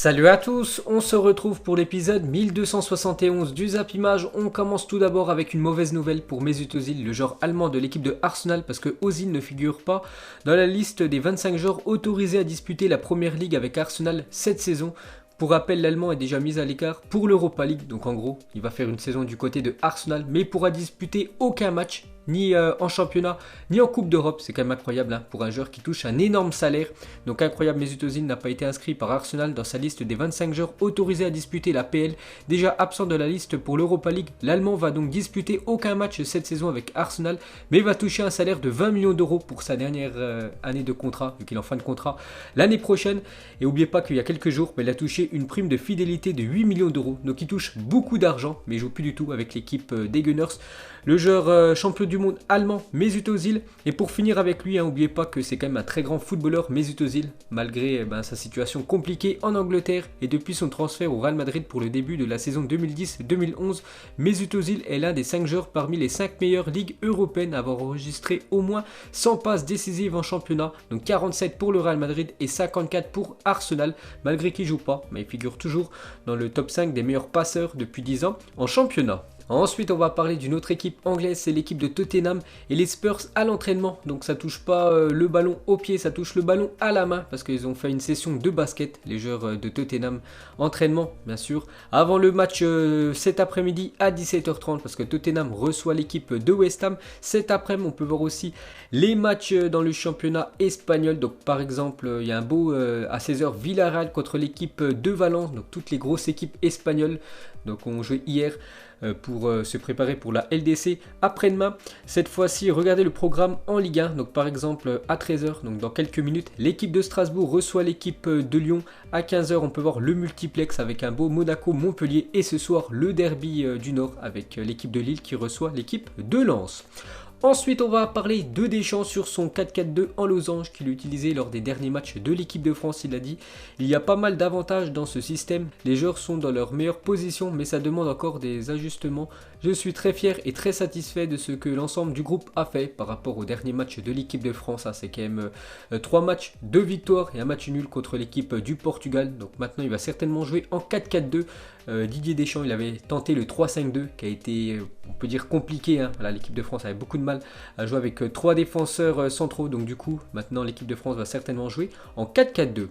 Salut à tous, on se retrouve pour l'épisode 1271 du Zap Image. On commence tout d'abord avec une mauvaise nouvelle pour Mesut Özil, le joueur allemand de l'équipe de Arsenal, parce que Özil ne figure pas dans la liste des 25 joueurs autorisés à disputer la Première Ligue avec Arsenal cette saison. Pour rappel, l'Allemand est déjà mis à l'écart pour l'Europa League, donc en gros, il va faire une saison du côté de Arsenal, mais il pourra disputer aucun match, ni en championnat, ni en Coupe d'Europe. C'est quand même incroyable pour un joueur qui touche un énorme salaire. Donc incroyable, Mesut Özil n'a pas été inscrit par Arsenal dans sa liste des 25 joueurs autorisés à disputer la PL. Déjà absent de la liste pour l'Europa League, l'Allemand va donc disputer aucun match cette saison avec Arsenal, mais va toucher un salaire de 20 millions d'euros pour sa dernière année de contrat, vu qu'il est en fin de contrat l'année prochaine. Et n'oubliez pas qu'il y a quelques jours, il a touché une prime de fidélité de 8 millions d'euros. Donc il touche beaucoup d'argent, mais il joue plus du tout avec l'équipe des Gunners. Le joueur champion du monde allemand, Mesut Özil. Et pour finir avec lui, n'oubliez pas que c'est quand même un très grand footballeur, Mesut Özil, malgré sa situation compliquée en Angleterre et depuis son transfert au Real Madrid pour le début de la saison 2010-2011. Mesut Özil est l'un des 5 joueurs parmi les 5 meilleures ligues européennes à avoir enregistré au moins 100 passes décisives en championnat, donc 47 pour le Real Madrid et 54 pour Arsenal, malgré qu'il ne joue pas, mais il figure toujours dans le top 5 des meilleurs passeurs depuis 10 ans en championnat. Ensuite, on va parler d'une autre équipe anglaise, c'est l'équipe de Tottenham et les Spurs à l'entraînement. Donc ça touche pas le ballon au pied, ça touche le ballon à la main parce qu'ils ont fait une session de basket, les joueurs de Tottenham. Entraînement, bien sûr. Avant le match cet après-midi à 17h30 parce que Tottenham reçoit l'équipe de West Ham. Cet après-midi, on peut voir aussi les matchs dans le championnat espagnol. Donc par exemple, il y a un beau à 16h Villarreal contre l'équipe de Valence. Donc toutes les grosses équipes espagnoles. Donc on jouait hier pour se préparer pour la LDC après-demain. Cette fois-ci, regardez le programme en Ligue 1. Donc par exemple à 13h, donc dans quelques minutes, l'équipe de Strasbourg reçoit l'équipe de Lyon. À 15h, on peut voir le multiplex avec un beau Monaco-Montpellier. Et ce soir, le derby du Nord avec l'équipe de Lille qui reçoit l'équipe de Lens. Ensuite, on va parler de Deschamps sur son 4-4-2 en losange qu'il a utilisé lors des derniers matchs de l'équipe de France. Il a dit « Il y a pas mal d'avantages dans ce système. Les joueurs sont dans leur meilleure position, mais ça demande encore des ajustements. Je suis très fier et très satisfait de ce que l'ensemble du groupe a fait par rapport au dernier match de l'équipe de France. » C'est quand même 3 matchs, 2 victoires et un match nul contre l'équipe du Portugal. Donc maintenant, il va certainement jouer en 4-4-2. Didier Deschamps, il avait tenté le 3-5-2 qui a été, on peut dire, compliqué. Voilà, l'équipe de France avait beaucoup de mal à jouer avec 3 défenseurs centraux. Donc du coup, maintenant, l'équipe de France va certainement jouer en 4-4-2.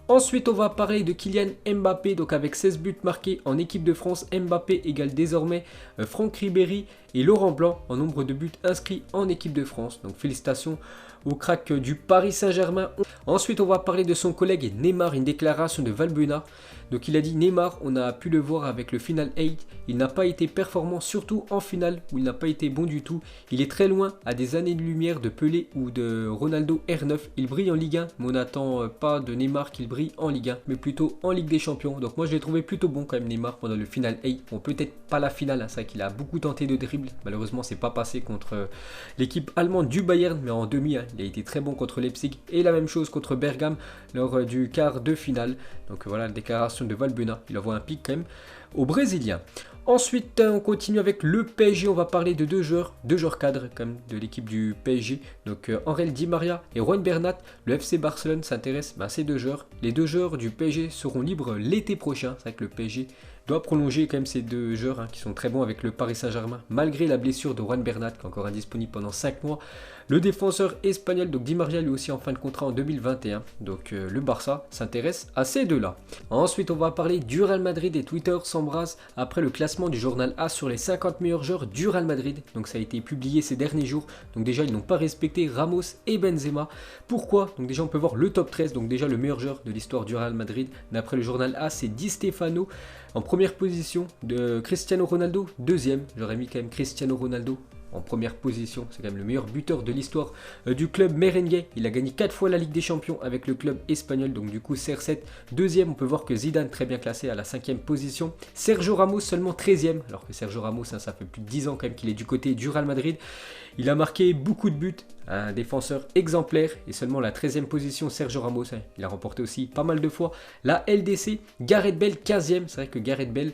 Ensuite, on va parler de Kylian Mbappé. Donc avec 16 buts marqués en équipe de France, Mbappé égale désormais Franck Ribéry et Laurent Blanc en nombre de buts inscrits en équipe de France. Donc félicitations au crack du Paris Saint-Germain. Ensuite, on va parler de son collègue Neymar, une déclaration de Valbuena. Donc il a dit « Neymar, on a pu le voir avec le Final 8, il n'a pas été performant, surtout en finale où il n'a pas été bon du tout. Il est très loin, à des années-lumière de Pelé ou de Ronaldo R9. Il brille en Ligue 1, mais on n'attend pas de Neymar qu'il brille en Ligue 1, mais plutôt en Ligue des Champions. Donc moi je l'ai trouvé plutôt bon quand même Neymar pendant le Final 8. Bon, peut-être pas la finale, c'est vrai qu'il a beaucoup tenté de dribble. Malheureusement c'est pas passé contre l'équipe allemande du Bayern, mais en demi, il a été très bon contre Leipzig. Et la même chose contre Bergame lors du quart de finale. Donc voilà la déclaration de Valbuena, il envoie un pic quand même aux Brésiliens. Ensuite, on continue avec le PSG. On va parler de deux joueurs cadres quand même de l'équipe du PSG. Donc Angel Di Maria et Juan Bernat. Le FC Barcelone s'intéresse à ces deux joueurs. Les deux joueurs du PSG seront libres l'été prochain. C'est vrai que le PSG doit prolonger quand même ces deux joueurs qui sont très bons avec le Paris Saint-Germain, malgré la blessure de Juan Bernat qui est encore indisponible pendant 5 mois. Le défenseur espagnol, donc Di Maria, lui aussi en fin de contrat en 2021. Donc le Barça s'intéresse à ces deux-là. Ensuite, on va parler du Real Madrid et Twitter s'embrasse après le classement du journal A sur les 50 meilleurs joueurs du Real Madrid. Donc ça a été publié ces derniers jours. Donc déjà, ils n'ont pas respecté Ramos et Benzema. Pourquoi? Donc déjà, on peut voir le top 13. Donc déjà, le meilleur joueur de l'histoire du Real Madrid, d'après le journal A, c'est Di Stefano. En première position de Cristiano Ronaldo, deuxième. J'aurais mis quand même Cristiano Ronaldo en première position. C'est quand même le meilleur buteur de l'histoire du club merengue. Il a gagné 4 fois la Ligue des Champions avec le club espagnol. Donc du coup CR7 deuxième. On peut voir que Zidane très bien classé à la 5e position. Sergio Ramos seulement 13e. Alors que Sergio Ramos, ça fait plus de 10 ans quand même qu'il est du côté du Real Madrid. Il a marqué beaucoup de buts. Un défenseur exemplaire. Et seulement la 13e position Sergio Ramos. Il a remporté aussi pas mal de fois la LDC. Gareth Bale 15e. C'est vrai que Gareth Bale,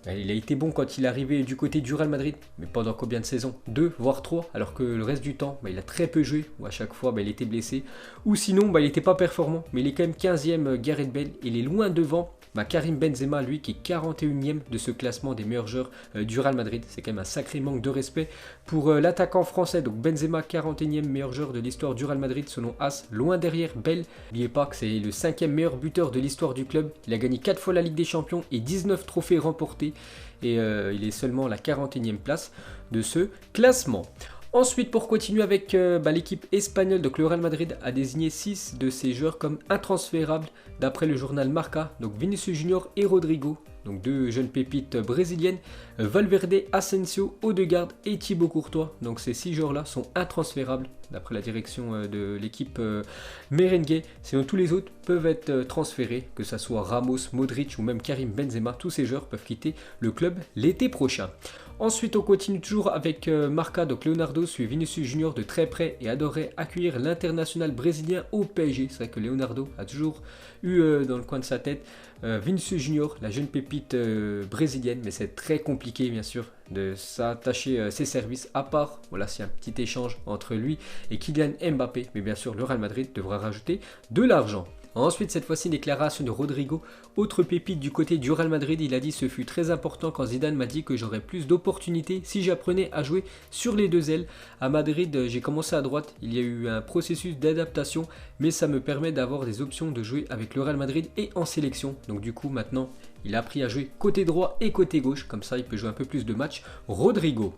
Il a été bon quand il est arrivé du côté du Real Madrid, mais pendant combien de saisons? 2, voire 3, alors que le reste du temps, il a très peu joué, ou à chaque fois, il était blessé. Ou sinon, il n'était pas performant, mais il est quand même 15e Gareth Bale, il est loin devant Karim Benzema, lui, qui est 41e de ce classement des meilleurs joueurs du Real Madrid. C'est quand même un sacré manque de respect pour l'attaquant français. Donc Benzema, 41e meilleur joueur de l'histoire du Real Madrid, selon AS, loin derrière Bale. N'oubliez pas que c'est le 5e meilleur buteur de l'histoire du club. Il a gagné 4 fois la Ligue des Champions et 19 trophées remportés. Et il est seulement à la 41e place de ce classement. Ensuite, pour continuer avec l'équipe espagnole, donc le Real Madrid a désigné 6 de ses joueurs comme intransférables d'après le journal Marca, donc Vinicius Junior et Rodrigo, donc 2 jeunes pépites brésiliennes, Valverde, Asensio, Odegaard et Thibaut Courtois. Donc ces 6 joueurs-là sont intransférables d'après la direction de l'équipe merengue. Sinon tous les autres peuvent être transférés, que ce soit Ramos, Modric ou même Karim Benzema. Tous ces joueurs peuvent quitter le club l'été prochain. Ensuite, on continue toujours avec Marca, donc Leonardo suit Vinicius Junior de très près et adorerait accueillir l'international brésilien au PSG. C'est vrai que Leonardo a toujours eu dans le coin de sa tête Vinicius Junior, la jeune pépite brésilienne, mais c'est très compliqué bien sûr de s'attacher ses services, à part, voilà, c'est un petit échange entre lui et Kylian Mbappé, mais bien sûr le Real Madrid devra rajouter de l'argent. Ensuite, cette fois-ci, une déclaration de Rodrigo, autre pépite du côté du Real Madrid. Il a dit: ce fut très important quand Zidane m'a dit que j'aurais plus d'opportunités si j'apprenais à jouer sur les deux ailes. À Madrid, j'ai commencé à droite. Il y a eu un processus d'adaptation, mais ça me permet d'avoir des options de jouer avec le Real Madrid et en sélection. Donc du coup, maintenant, il a appris à jouer côté droit et côté gauche. Comme ça, il peut jouer un peu plus de matchs. Rodrigo.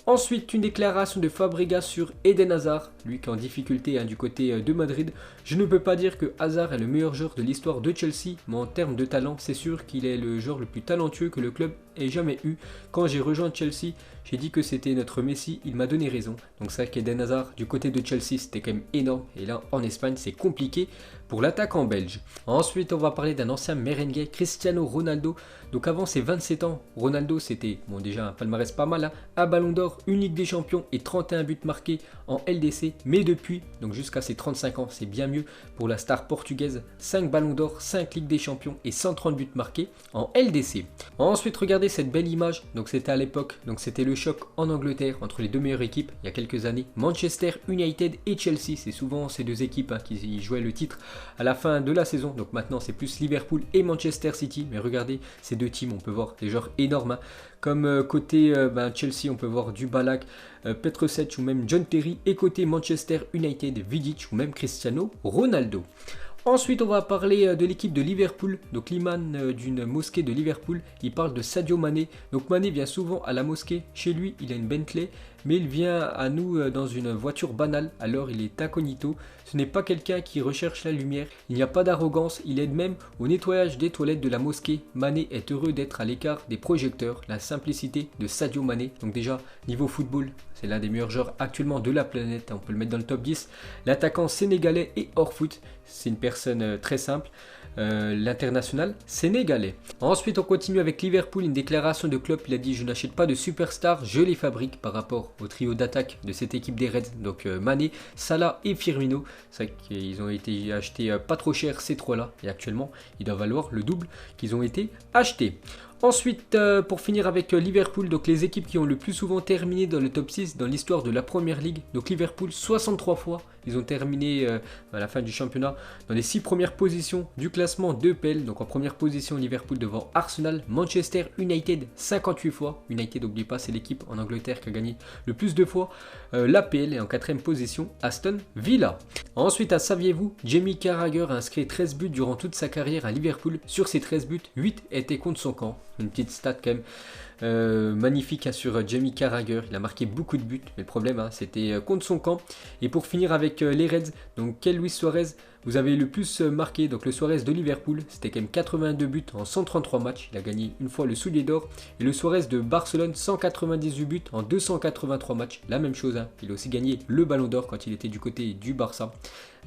Ensuite, une déclaration de Fabregas sur Eden Hazard, lui qui est en difficulté du côté de Madrid. Je ne peux pas dire que Hazard est le meilleur joueur de l'histoire de Chelsea, mais en termes de talent, c'est sûr qu'il est le joueur le plus talentueux que le club ait jamais eu. Quand j'ai rejoint Chelsea, j'ai dit que c'était notre Messi, il m'a donné raison. Donc c'est vrai qu'Eden Hazard du côté de Chelsea, c'était quand même énorme. Et là, en Espagne, c'est compliqué pour l'attaquant belge. Ensuite, on va parler d'un ancien merengue, Cristiano Ronaldo. Donc avant ses 27 ans, Ronaldo, c'était déjà un palmarès pas mal, un ballon d'or, une Ligue des Champions et 31 buts marqués en LDC. Mais depuis, donc jusqu'à ses 35 ans, c'est bien mieux pour la star portugaise. 5 ballons d'or, 5 Ligues des Champions et 130 buts marqués en LDC. Ensuite, regardez cette belle image. Donc c'était à l'époque, donc c'était le choc en Angleterre entre les deux meilleures équipes il y a quelques années, Manchester United et Chelsea. C'est souvent ces deux équipes qui jouaient le titre à la fin de la saison. Donc maintenant c'est plus Liverpool et Manchester City. Mais regardez ces deux teams, on peut voir des joueurs énormes. Comme côté Chelsea, on peut voir Dybala, Petrosec ou même John Terry. Et côté Manchester United, Vidic ou même Cristiano Ronaldo. Ensuite, on va parler de l'équipe de Liverpool. Donc l'imam d'une mosquée de Liverpool, il parle de Sadio Mané. Donc Mané vient souvent à la mosquée. Chez lui, il a une Bentley, mais il vient à nous dans une voiture banale. Alors il est incognito. Ce n'est pas quelqu'un qui recherche la lumière. Il n'y a pas d'arrogance. Il aide même au nettoyage des toilettes de la mosquée. Mané est heureux d'être à l'écart des projecteurs. La simplicité de Sadio Mané. Donc déjà, niveau football, c'est l'un des meilleurs joueurs actuellement de la planète. On peut le mettre dans le top 10. L'attaquant sénégalais et hors foot. C'est une personne très simple. L'international sénégalais. Ensuite, on continue avec Liverpool. Une déclaration de Klopp. Il a dit: je n'achète pas de superstars, je les fabrique, par rapport au trio d'attaque de cette équipe des Reds. Donc Mané, Salah et Firmino. C'est vrai qu'ils ont été achetés pas trop cher, ces trois-là. Et actuellement, ils doivent valoir le double qu'ils ont été achetés. Ensuite, pour finir avec Liverpool, donc les équipes qui ont le plus souvent terminé dans le top 6 dans l'histoire de la Première Ligue. Donc Liverpool, 63 fois, ils ont terminé à la fin du championnat dans les 6 premières positions du classement d'EPL. Donc en première position, Liverpool devant Arsenal, Manchester United, 58 fois. United, n'oubliez pas, c'est l'équipe en Angleterre qui a gagné le plus de fois l'APL. Et en quatrième position, Aston Villa. Ensuite, saviez-vous, Jamie Carragher a inscrit 13 buts durant toute sa carrière à Liverpool. Sur ces 13 buts, 8 étaient contre son camp. Une petite stat quand même magnifique sur Jamie Carragher. Il a marqué beaucoup de buts, mais le problème c'était contre son camp. Et pour finir avec les Reds, donc quel Luis Suarez vous avez le plus marqué? Donc le Suarez de Liverpool, c'était quand même 82 buts en 133 matchs. Il a gagné une fois le soulier d'or. Et le Suarez de Barcelone, 198 buts en 283 matchs. La même chose, il a aussi gagné le ballon d'or quand il était du côté du Barça.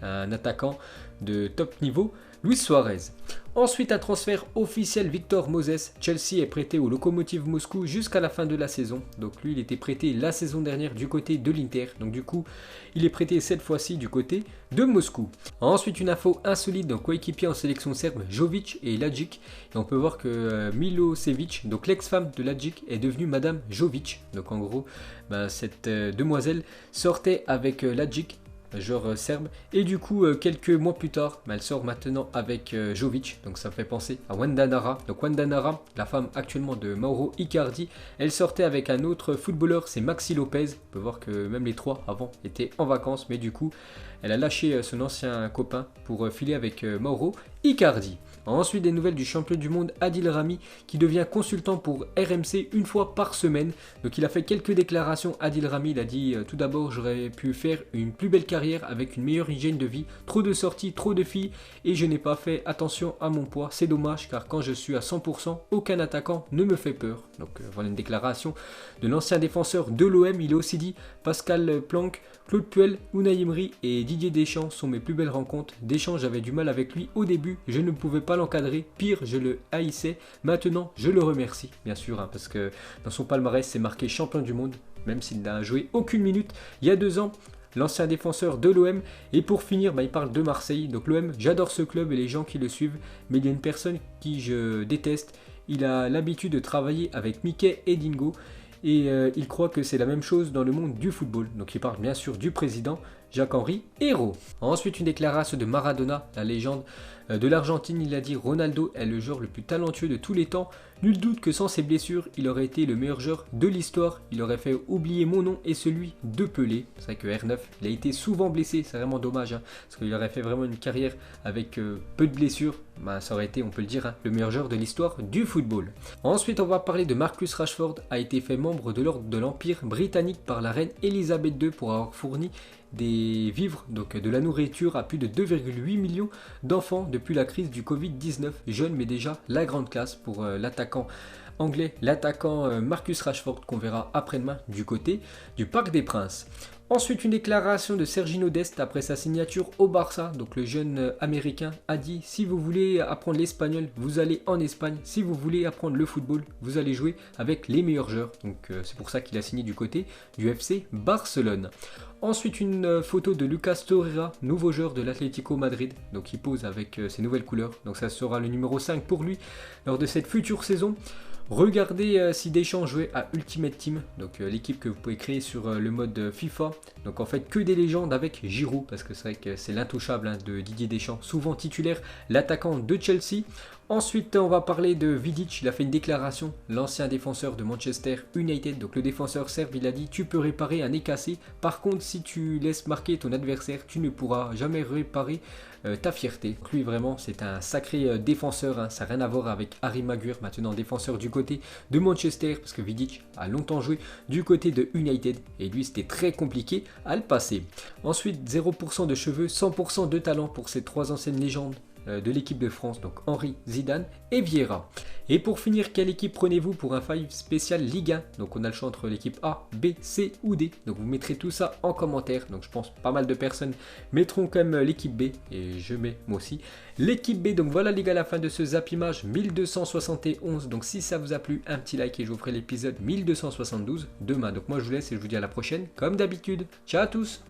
Un attaquant de top niveau Luis Suarez. Ensuite, un transfert officiel, Victor Moses. Chelsea est prêté au Lokomotiv Moscou jusqu'à la fin de la saison. Donc lui, il était prêté la saison dernière du côté de l'Inter. Donc du coup, il est prêté cette fois-ci du côté de Moscou. Ensuite, une info insolite, donc coéquipier en sélection serbe, Jovic et Lajic. Et on peut voir que Milosevic, donc l'ex-femme de Lajic, est devenue Madame Jovic. Donc en gros, cette demoiselle sortait avec Lajic, joueur serbe, et du coup quelques mois plus tard elle sort maintenant avec Jovic, donc ça me fait penser à Wanda Nara. Donc Wanda Nara, la femme actuellement de Mauro Icardi, elle sortait avec un autre footballeur, c'est Maxi Lopez. On peut voir que même les trois avant étaient en vacances, mais du coup elle a lâché son ancien copain pour filer avec Mauro Icardi. Ensuite, des nouvelles du champion du monde Adil Rami qui devient consultant pour RMC une fois par semaine. Donc il a fait quelques déclarations. Adil Rami, il a dit tout d'abord, j'aurais pu faire une plus belle carrière avec une meilleure hygiène de vie, trop de sorties, trop de filles et je n'ai pas fait attention à mon poids. C'est dommage car quand je suis à 100%, aucun attaquant ne me fait peur. Donc voilà une déclaration de l'ancien défenseur de l'OM. Il a aussi dit Pascal Planck, Claude Puel, Unai Emery et Didier Deschamps sont mes plus belles rencontres. Deschamps, j'avais du mal avec lui au début, je ne pouvais pas l'encadrer, pire, je le haïssais. Maintenant, je le remercie, bien sûr, parce que dans son palmarès, c'est marqué champion du monde, même s'il n'a joué aucune minute il y a 2 ans. L'ancien défenseur de l'OM. Et pour finir, il parle de Marseille. Donc l'OM, j'adore ce club et les gens qui le suivent, mais il y a une personne qui je déteste. Il a l'habitude de travailler avec Mickey et Dingo. Et il croit que c'est la même chose dans le monde du football. Donc il parle bien sûr du président Jacques-Henri Hérault. Ensuite, une déclaration de Maradona, la légende de l'Argentine. Il a dit Ronaldo est le joueur le plus talentueux de tous les temps. Nul doute que sans ses blessures, il aurait été le meilleur joueur de l'histoire. Il aurait fait oublier mon nom et celui de Pelé. C'est vrai que R9, il a été souvent blessé. C'est vraiment dommage, parce qu'il aurait fait vraiment une carrière avec peu de blessures. Ça aurait été, on peut le dire, le meilleur joueur de l'histoire du football. Ensuite, on va parler de Marcus Rashford. A été fait membre de l'ordre de l'Empire britannique par la reine Elisabeth II pour avoir fourni des vivres, donc de la nourriture à plus de 2,8 millions d'enfants depuis la crise du Covid-19. Jeune mais déjà la grande classe pour l'attaquant anglais, l'attaquant Marcus Rashford qu'on verra après-demain du côté du Parc des Princes. Ensuite, une déclaration de Sergino Dest après sa signature au Barça. Donc le jeune américain a dit « Si vous voulez apprendre l'espagnol, vous allez en Espagne. Si vous voulez apprendre le football, vous allez jouer avec les meilleurs joueurs. » Donc c'est pour ça qu'il a signé du côté du FC Barcelone. Ensuite, une photo de Lucas Torreira, nouveau joueur de l'Atlético Madrid. Donc il pose avec ses nouvelles couleurs. Donc ça sera le numéro 5 pour lui lors de cette future saison. Regardez si Deschamps jouait à Ultimate Team, donc l'équipe que vous pouvez créer sur le mode FIFA. Donc en fait que des légendes avec Giroud, parce que c'est vrai que c'est l'intouchable de Didier Deschamps, souvent titulaire, l'attaquant de Chelsea. Ensuite, on va parler de Vidic. Il a fait une déclaration, l'ancien défenseur de Manchester United. Donc le défenseur serbe, il a dit « Tu peux réparer un nez cassé. Par contre, si tu laisses marquer ton adversaire, tu ne pourras jamais réparer ta fierté. » Donc lui, vraiment, c'est un sacré défenseur. Ça n'a rien à voir avec Harry Maguire, maintenant défenseur du côté de Manchester, parce que Vidic a longtemps joué du côté de United. Et lui, c'était très compliqué à le passer. Ensuite, 0% de cheveux, 100% de talent pour ces 3 anciennes légendes de l'équipe de France, donc Henry, Zidane et Vieira. Et pour finir, quelle équipe prenez-vous pour un 5 spécial Ligue 1? Donc on a le choix entre l'équipe A, B, C ou D. Donc vous mettrez tout ça en commentaire. Donc je pense pas mal de personnes mettront quand même l'équipe B, et je mets moi aussi l'équipe B. Donc voilà les gars, la fin de ce Zap Image 1271. Donc si ça vous a plu, un petit like et je vous ferai l'épisode 1272 demain. Donc moi je vous laisse et je vous dis à la prochaine comme d'habitude. Ciao à tous.